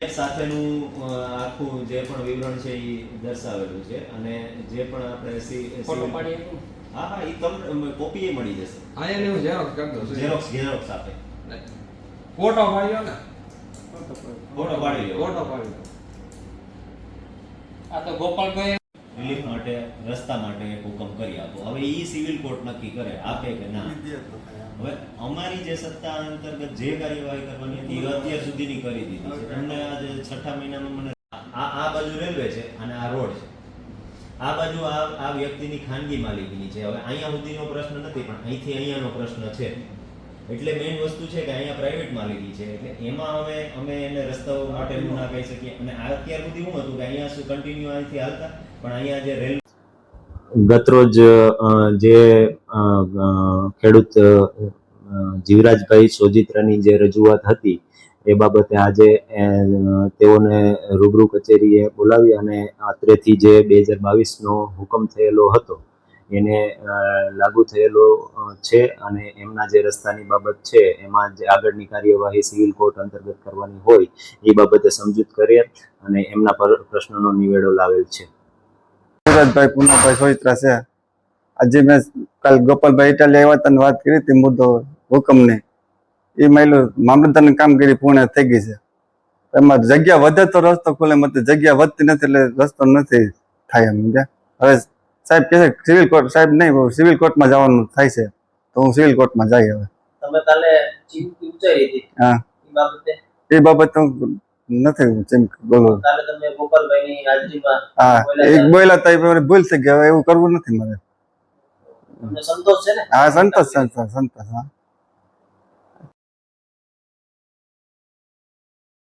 સાથેનું આખું જે પણ વિવરણ છે એ દર્શાવેલું છે અને જે પણ આપણે ફોટો પાડી હા હા એ તમને કોપી મળી જશે. હા એને હું ઝેરોક્સ કરી દઉં. ઝેરોક્સ આપે. ફોટો પાડ્યો ને ફોટો પાડી લો. ફોટો પાડી આ તો ગોપાલભાઈ રિલીફ માટે રસ્તા માટે એક હુકમ કરી આપો. હવે ઈ સિવિલ કોર્ટ નક્કી કરે આપે કે ના. હવે અમારી જે સત્તા અંતર્ગત જે કાર્યવાહી કરવાની હતી એ અત્યાર સુધીની કરી દીધી છે. તમને આજે 6ઠા મહિનામાં મને આ બાજુ રેલવે છે અને આ રોડ છે. આ બાજુ આ વ્યક્તિની ખાનગી માલિકીની છે. હવે અહીંયા સુધીનો પ્રશ્ન નથી પણ અહીંથી અહીંયાનો પ્રશ્ન છે. એટલે મેઇન વસ્તુ છે કે અહીંયા પ્રાઇવેટ માલિકી છે એટલે એમાં અમે એને રસ્તાઓ માટેનું ના કહી શકીએ. અને આ અત્યાર સુધી શું હતું કે અહીંયા શું કન્ટિન્યુ અહીંથી હાલતા પણ અહીંયા જે રેલ ગતરોજ જે ખેડૂત જીવરાજભાઈ સોજિત્રાની જે રજૂઆત હતી એ બાબતે આજે તેઓને રૂબરૂ કચેરીએ બોલાવી અને અત્રેથી જે 2022નો હુકમ થયેલો હતો એને લાગુ થયેલો છે અને એમના જે રસ્તાની બાબત છે એમાં જે આગળની કાર્યવાહી સિવિલ કોર્ટ અંતર્ગત કરવાની હોય એ બાબતે સમજૂત કરીએ અને એમના પર પ્રશ્નનો નિવેડો લાવેલ છે. જીવરાજભાઈ પૂનાભાઈ સોજિત્રા છે. આજે મેં કાલ ગોપાલભાઈ ઇટાલી આવ્યા હતા વાત કરી હતી મુદ્દો હુકમને એ માયલું મામલતદારની કામગીરી પૂર્ણ થઈ ગઈ છે. એમાં જગ્યા વધે તો રસ્તો ખુલે મત જગ્યા વધતી નથી એટલે રસ્તો નથી થાય એમ સમજ્યા. હવે સાહેબ કહે છે સિવિલ કોર્ટ સાહેબ નહીં સિવિલ કોર્ટમાં જવાનું થાય છે તો હું સિવિલ કોર્ટમાં જઈ. હવે તમે કાલે ચીમકી ઉચ્ચારી હતી હા એ બાબત નથી ચીમકી બોલું. કાલે તમે ગોપાલભાઈની હાજરીમાં હા એક બોલ્યા હતા ભૂલ થઈ ગયા. હવે એવું કરવું નથી મારે. તમને સંતોષ છે ને? હા સંતોષ. હા